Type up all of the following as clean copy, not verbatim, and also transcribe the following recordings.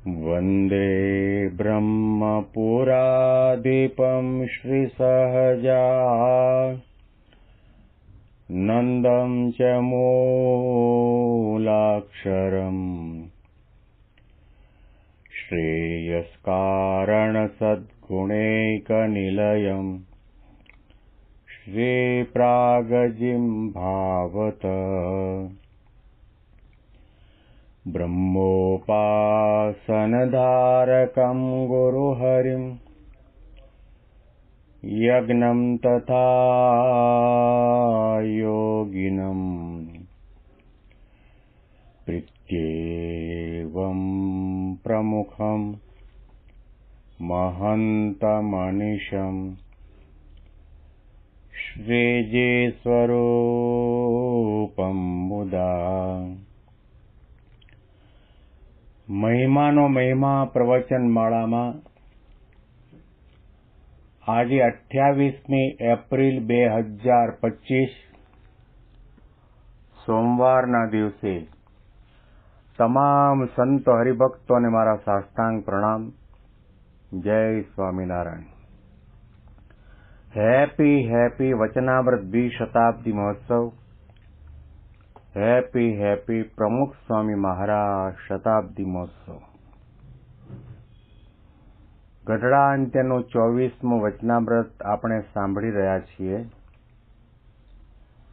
वन्दे ब्रह्मपुराधिपं श्रीसहजा नन्दं च मूलाक्षरम् श्रेयस्कारणसद्गुणैकनिलयम् श्रीप्रागजिह्वावत ब्रह्मोपासनधारकं गुरुहरिं यज्ञं तथा योगिनं प्रीत्येवं प्रमुखं महन्तमनिशं श्रीजीस्वरूपं मुदा મહિમાનો મહિમા પ્રવચન માળામાં આજે 28મી એપ્રિલ 2025 સોમવારના દિવસે તમામ સંતો હરિભક્તોને મારા સાષ્ટાંગ પ્રણામ. જય સ્વામિનારાયણ. હેપી વચનામૃત દ્વિશતાબ્દી મહોત્સવ. હેપી પ્રમુખ સ્વામી મહારાજ શતાબ્દી મહોત્સવ. ગઢડા અંત્યનું 24મું વચનામૃત આપણે સાંભળી રહ્યા છીએ,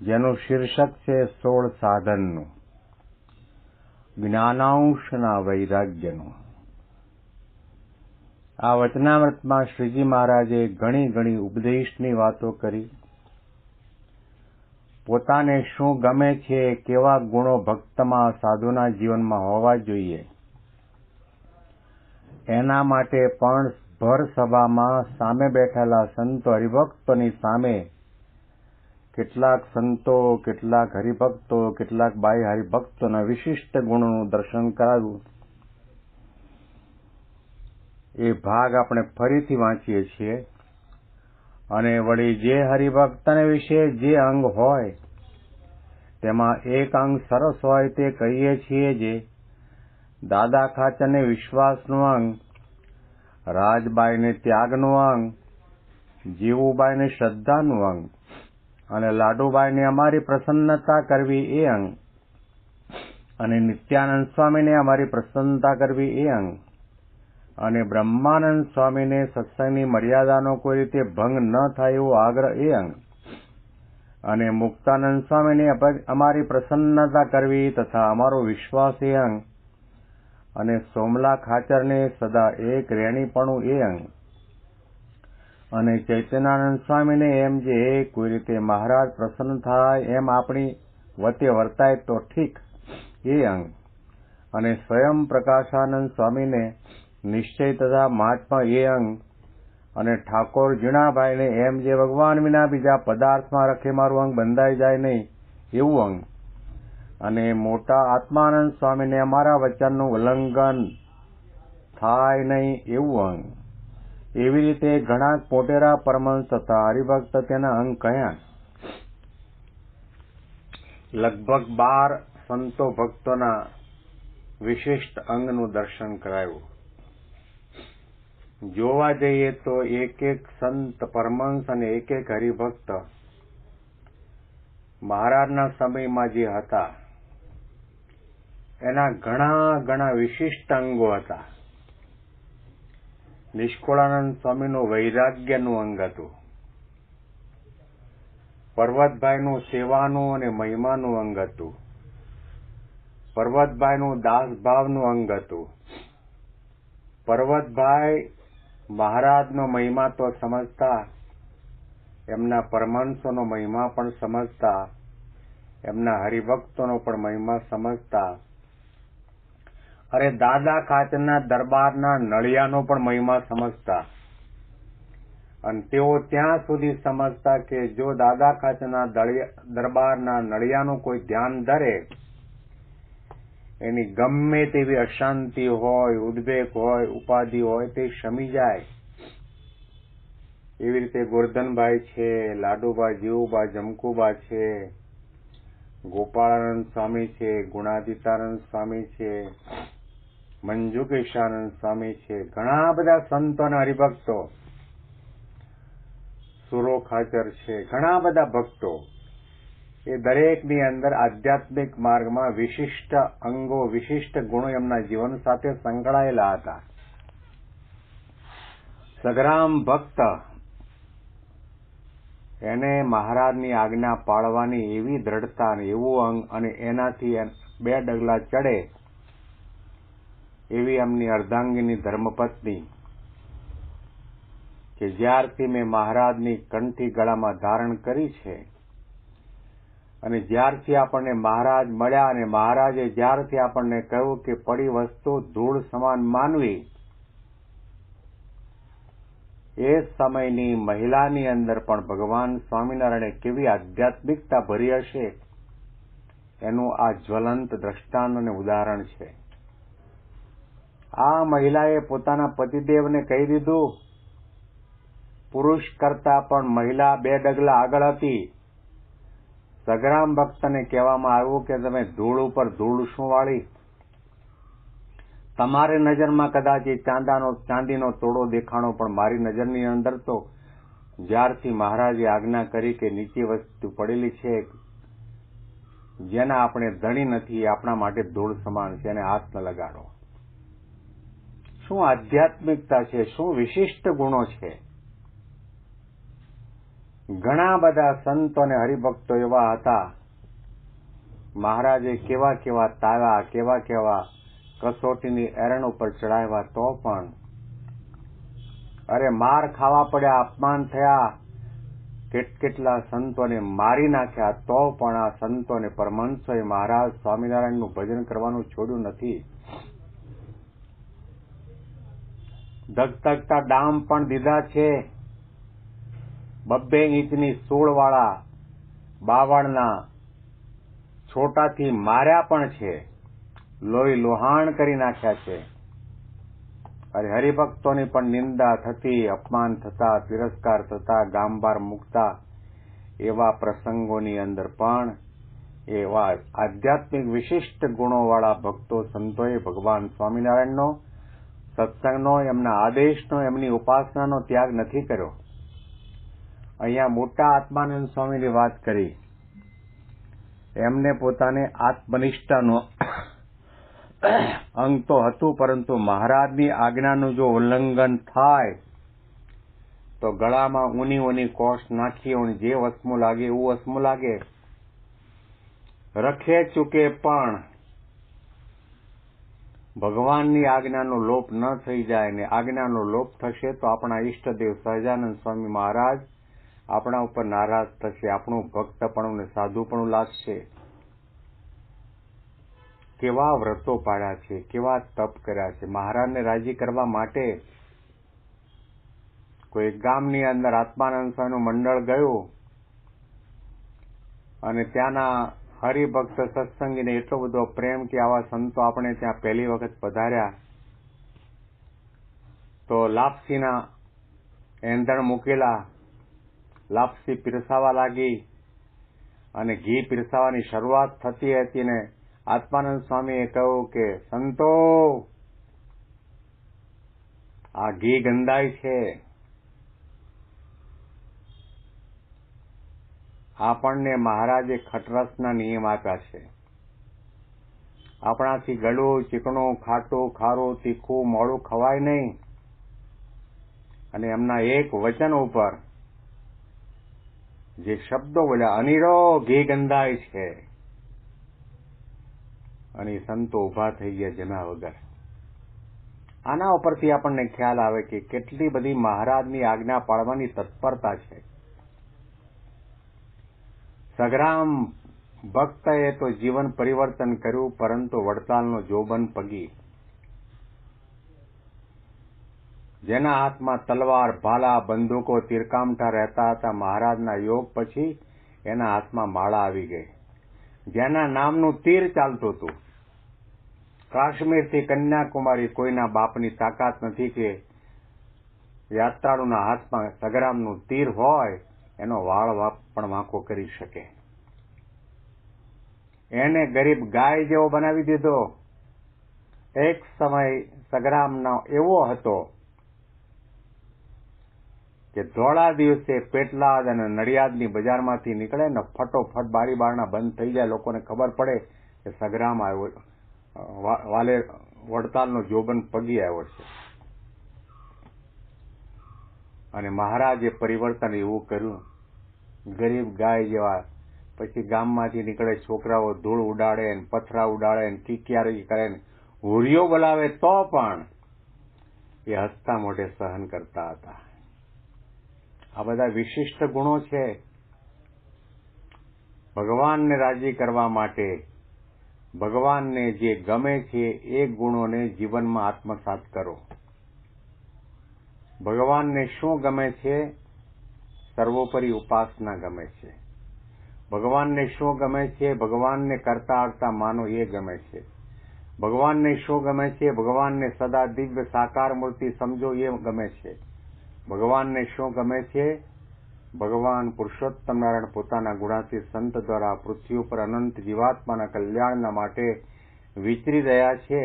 જેનું શીર્ષક છે 16 સાધનનું, જ્ઞાનાંશના વૈરાગ્યનું. આ વચનામૃતમાં શ્રીજી મહારાજે ઘણી ઉપદેશની વાતો કરી. પોતાને શું ગમે છે, કેવા ગુણો ભક્તમાં સાધુના જીવનમાં હોવા જોઈએ, એના માટે પણ ભર સભામાં સામે બેઠેલા સંતો હરિભક્તોની સામે કેટલાક સંતો, કેટલાક હરિભક્તો, કેટલાક બાહ્ય હરિભક્તોના વિશિષ્ટ ગુણોનું દર્શન કરાવ્યું. એ ભાગ આપણે ફરીથી વાંચીએ છીએ. અને વળી જે હરિભક્તને વિશે જે અંગ હોય તેમાં એક અંગ સરસ હોય તે કહીએ છીએ, જે દાદા ખાચરને વિશ્વાસનું અંગ, રાજબાઈને ત્યાગનું અંગ, જીવુબાઈને શ્રદ્ધાનું અંગ, અને લાડુબાઈને અમારી પ્રસન્નતા કરવી એ અંગ, અને નિત્યાનંદ સ્વામીને અમારી પ્રસન્નતા કરવી એ અંગ, અને બ્રહ્માનંદ સ્વામીને સત્સંગની મર્યાદાનો કોઈ રીતે ભંગ ન થાય એવો આગ્રહ એ અંગ, અને મુક્તાનંદ સ્વામીને અમારી પ્રસન્નતા કરવી તથા અમારો વિશ્વાસ એ અંગ, અને સોમલા ખાચરને સદા એક રેણીપણું એ અંગ, અને ચૈતન્યાનંદ સ્વામીને એમ જે કોઈ રીતે મહારાજ પ્રસન્ન થાય એમ આપણી વતે વર્તાય તો ઠીક એ અંગ, અને સ્વયં પ્રકાશાનંદ સ્વામીને નિશ્ચય તથા મહાત્મા એ અંગ, અને ઠાકોર જીણાભાઈને એમ જે ભગવાન વિના બીજા પદાર્થમાં રખે મારું અંગ બંધાઈ જાય નહીં એવું અંગ, અને મોટા આત્માનંદ સ્વામીને અમારા વચનનું ઉલ્લંઘન થાય નહીં એવું અંગ. એવી રીતે ઘણા પોટેરા પરમહંસ તથા હરિભક્ત તેના અંગ કહ્યા. લગભગ 12 સંતો ભક્તોના વિશિષ્ટ અંગનું દર્શન કરાયું. જોવા જઈએ તો એક સંત પરમહંસ અને એક હરિભક્ત મહારાજના સમયમાં જે હતા એના ઘણા વિશિષ્ટ અંગો હતા. નિષ્કુળાનંદ સ્વામીનું વૈરાગ્યનું અંગ હતું. પર્વતભાઈનું સેવાનું અને મહિમાનું અંગ હતું. પર્વતભાઈનું દાસભાવનું અંગ હતું. પર્વતભાઈ મહારાજનો મહિમા તો સમજતા, એમના પરમહંસોનો મહિમા પણ સમજતા, એમના હરિભક્તોનો પણ મહિમા સમજતા, અરે દાદા ખાચરના દરબારના નળિયાનો પણ મહિમા સમજતા. અને તેઓ ત્યાં સુધી સમજતા કે જો દાદા ખાચરના દરબારના નળિયાનું કોઈ ધ્યાન ધરે, એની ગમે તેવી અશાંતિ હોય, ઉદ્વેગ હોય, ઉપાધિ હોય તે શમી જાય. એવી રીતે ગોરધનભાઈ છે, લાડુબા, જીવુબા, જમકુબા છે, ગોપાળાનંદ સ્વામી છે, ગુણાદિતાનંદ સ્વામી છે, મંજુકેશાનંદ સ્વામી છે, ઘણા બધા સંતો અને હરિભક્તો, સુરો ખાચર છે, ઘણા બધા ભક્તો, એ દરેકની અંદર આધ્યાત્મિક માર્ગમાં વિશિષ્ટ અંગો, વિશિષ્ટ ગુણો એમના જીવન સાથે સંકળાયેલા હતા. સગરામ ભક્ત, એને મહારાજની આજ્ઞા પાળવાની એવી દ્રઢતા અને એવું અંગ, અને એનાથી 2 ડગલા ચડે એવી એમની અર્ધાંગીની ધર્મપત્ની, કે જ્યારથી મેં મહારાજની કંઠી ગળામાં ધારણ કરી છે, અને જ્યારથી આપણને મહારાજ મળ્યા અને મહારાજે જ્યારથી આપણને કહ્યું કે પડી વસ્તુ ધૂળ સમાન માનવી, એ સમયની મહિલાની અંદર પણ ભગવાન સ્વામિનારાયણે કેવી આધ્યાત્મિકતા ભરી હશે એનું આ જ્વલંત દ્રષ્ટાંત અને ઉદાહરણ છે. આ મહિલાએ પોતાના પતિદેવને કહી દીધું, પુરુષ કરતા પણ મહિલા 2 ડગલા આગળ હતી. સગરામ ભક્તને કહેવામાં આવ્યું કે તમે ધૂળ ઉપર ધૂળ શું વાળી? તમારી નજરમાં કદાચ એ ચાંદીનો તોડો દેખાણો, પણ મારી નજરની અંદર તો જ્યારથી મહારાજે આજ્ઞા કરી કે નીચે વસ્તુ પડેલી છે જેના આપણે ધણી નથી, આપણા માટે ધૂળ સમાન છે, એને હાથ ન લગાડો. શું આધ્યાત્મિકતા છે, શું વિશિષ્ટ ગુણો છે. ઘણા બધા સંતો અને હરિભક્તો એવા હતા, મહારાજે કેવા કેવા તાવ્યા, કેવા કેવા કસોટીની એરણ ઉપર ચડાવ્યા, તો પણ અરે માર ખાવા પડ્યા, અપમાન થયા, કેટલા સંતોને મારી નાખ્યા, તો પણ આ સંતોને પરમહંસોએ મહારાજ સ્વામિનારાયણનું ભજન કરવાનું છોડ્યું નથી. ધગધગતા ડામ પણ દીધા છે, 2 ઇંચની સૂળવાળા બાવળના છોટાથી માર્યા પણ છે, લોહી લોહાણ કરી નાખ્યા છે. અરે હરિભક્તોની પણ નિંદા થતી, અપમાન થતા, તિરસ્કાર થતા, ગામબાર મૂકતા, એવા પ્રસંગોની અંદર પણ એવા આધ્યાત્મિક વિશિષ્ટ ગુણોવાળા ભક્તો સંતોએ ભગવાન સ્વામિનારાયણનો, સત્સંગનો, એમના આદેશનો, એમની ઉપાસનાનો ત્યાગ નથી કર્યો. અહીંયા મોટા આત્માનંદ સ્વામીની વાત કરી, એમને પોતાને આત્મનિષ્ઠાનો અંગ તો હતું, પરંતુ મહારાજની આજ્ઞાનું જો ઉલ્લંઘન થાય તો ગળામાં ઊની કોષ નાખી, જે વસ્મું લાગે એવું વસ્મું લાગે. રખે ચૂકે પણ ભગવાનની આજ્ઞાનો લોપ ન થઈ જાય, ને આજ્ઞાનો લોપ થશે તો આપણા ઈષ્ટદેવ સહજાનંદ સ્વામી મહારાજ આપણા ઉપર નારાજ થશે, આપણું ભક્તપણું ને સાધુપણું લાગશે. કેવા વ્રતો પાડ્યા છે, કેવા તપ કર્યા છે મહારાજને રાજી કરવા માટે. કોઈ ગામની અંદર આત્માનંદ સ્વામીનું મંડળ ગયું, અને ત્યાંના હરિભક્ત સત્સંગીને એટલો બધો પ્રેમ કે આવા સંતો આપણે ત્યાં પહેલી વખત પધાર્યા, તો લાપસીના એંધણ મૂકેલા, લાપસી પીરસાવા લાગી, અને ઘી પીરસાવાની શરૂઆત થતી હતી, ને આત્માનંદ સ્વામીએ કહ્યું કે સંતો, આ ઘી ગંધાય છે. આપણને મહારાજે ખટરસના નિયમ આપ્યા છે. આપણાથી ગળું, ચીકણું, ખાટું, ખારું, તીખું, મોડું ખવાય નહીં. અને એમના એક વચન ઉપર જે શબ્દો બોલ્યા, અનિરો ઘી ગંધાય છે, અને સંતો ઉભા થઈ ગયા જમ્યા વગર. આના ઉપરથી આપણને ખ્યાલ આવે કે કેટલી બધી મહારાજની આજ્ઞા પાળવાની તત્પરતા છે. સગરામ ભક્તએ તો જીવન પરિવર્તન કર્યું, પરંતુ વડતાલનો જોબન પગી, જેના હાથમાં તલવાર, ભાલા, બંદૂકો, તીરકામઠા રહેતા હતા, મહારાજના યોગ પછી એના હાથમાં માળા આવી ગઈ. જેના નામનું તીર ચાલતું હતું, કાશ્મીરથી કન્યાકુમારી, કોઈના બાપની તાકાત નથી કે યાત્રાળુના હાથમાં સગરામનું તીર હોય એનો વાળ પણ વાંકો કરી શકે. એને ગરીબ ગાય જેવો બનાવી દીધો, એક સમય સગ્રામનો એવો હતો કે ધોળા દિવસે પેટલાદ અને નડિયાદની બજારમાંથી નીકળે ને ફટોફટ બારી બારણા બંધ થઈ જાય, લોકોને ખબર પડે કે સગ્રામ આવ્યો, વાલે વડતાલનો જોબન પગી આવ્યો છે. અને મહારાજે પરિવર્તન એવું કર્યું, ગરીબ ગાય જેવા. પછી ગામમાંથી નીકળે છોકરાઓ ધૂળ ઉડાડે ને પથરા ઉડાડે ને કિકિયારી કરે ને હુરિયો બોલાવે તો પણ એ હસતા મોઢે સહન કરતા હતા. આ બધા વિશિષ્ટ ગુણો છે. ભગવાનને રાજી કરવા માટે ભગવાનને જે ગમે છે એ ગુણોને જીવનમાં આત્મસાત કરો. ભગવાનને શું ગમે છે? સર્વોપરી ઉપાસના ગમે છે. ભગવાનને શું ગમે છે? ભગવાનને કરતા હરતા માનો એ ગમે છે. ભગવાનને શું ગમે છે? ભગવાનને સદા દિવ્ય સાકાર મૂર્તિ સમજો એ ગમે છે. ભગવાનને શું ગમે છે? ભગવાન પુરુષોત્તમ નારાયણ પોતાના ગુણાથી સંત દ્વારા પૃથ્વી ઉપર અનંત જીવાત્માના કલ્યાણના માટે વિચરી રહ્યા છે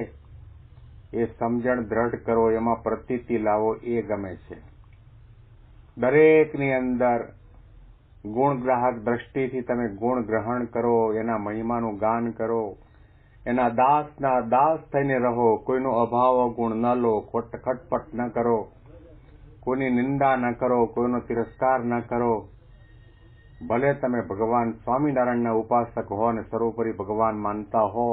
એ સમજણ દ્રઢ કરો, એમાં પ્રતીતિ લાવો એ ગમે છે. દરેકની અંદર ગુણગ્રાહક દ્રષ્ટિથી તમે ગુણ ગ્રહણ કરો, એના મહિમાનું ગાન કરો, એના દાસના દાસ થઈને રહો. કોઈનો અભાવ ગુણ ન લો, ખટપટ ન કરો, કોઈની નિંદા ન કરો, કોઈનો તિરસ્કાર ન કરો. ભલે તમે ભગવાન સ્વામિનારાયણના ઉપાસક હો અને સર્વોપરી ભગવાન માનતા હો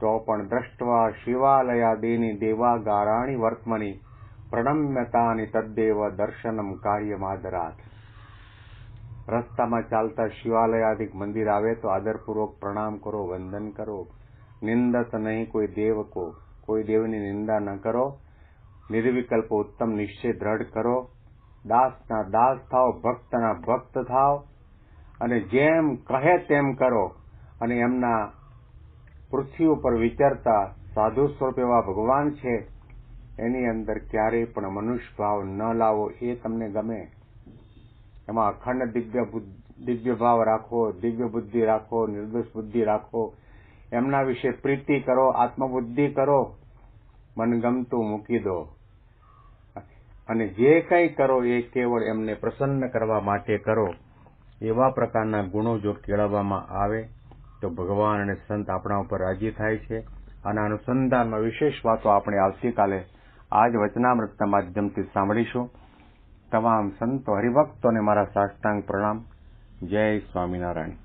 તો પણ દ્રષ્ટવા શિવાલયાદીની દેવાગારાણી વર્તમની પ્રણમ્યતાની તદ્દેવ દર્શનમ કાર્યમાદરાત. રસ્તામાં ચાલતા શિવાલયાદિક મંદિર આવે તો આદરપૂર્વક પ્રણામ કરો, વંદન કરો. નિંદત નહીં કોઈ દેવ કો, કોઈ દેવની નિંદા ન કરો. નિર્વિકલ્પ ઉત્તમ નિશ્ચય દ્રઢ કરો. દાસના દાસ થાવ, ભક્તના ભક્ત થાવ અને જેમ કહે તેમ કરો. અને એમના પૃથ્વી ઉપર વિચરતા સાધુ સ્વરૂપ એવા ભગવાન છે એની અંદર ક્યારેય પણ મનુષ્ય ભાવ ન લાવો એ તમને ગમે. એમાં અખંડ દિવ્ય ભાવ રાખો, દિવ્ય બુદ્ધિ રાખો, નિર્દોષ બુદ્ધિ રાખો. એમના વિશે પ્રીતિ કરો, આત્મબુદ્ધિ કરો, મનગમતું મૂકી દો. અને જે કંઈ કરો એ કેવળ એમને પ્રસન્ન કરવા માટે કરો. એવા પ્રકારના ગુણો જો કેળવવામાં આવે તો ભગવાન અને સંત આપણા ઉપર રાજી થાય છે. આના અનુસંધાનમાં વિશેષ વાતો આપણે આવતીકાલે આ જ વચનામૃતના માધ્યમથી સાંભળીશું. તમામ સંતો હરિભક્તોને મારા સાષ્ટાંગ પ્રણામ. જય સ્વામિનારાયણ.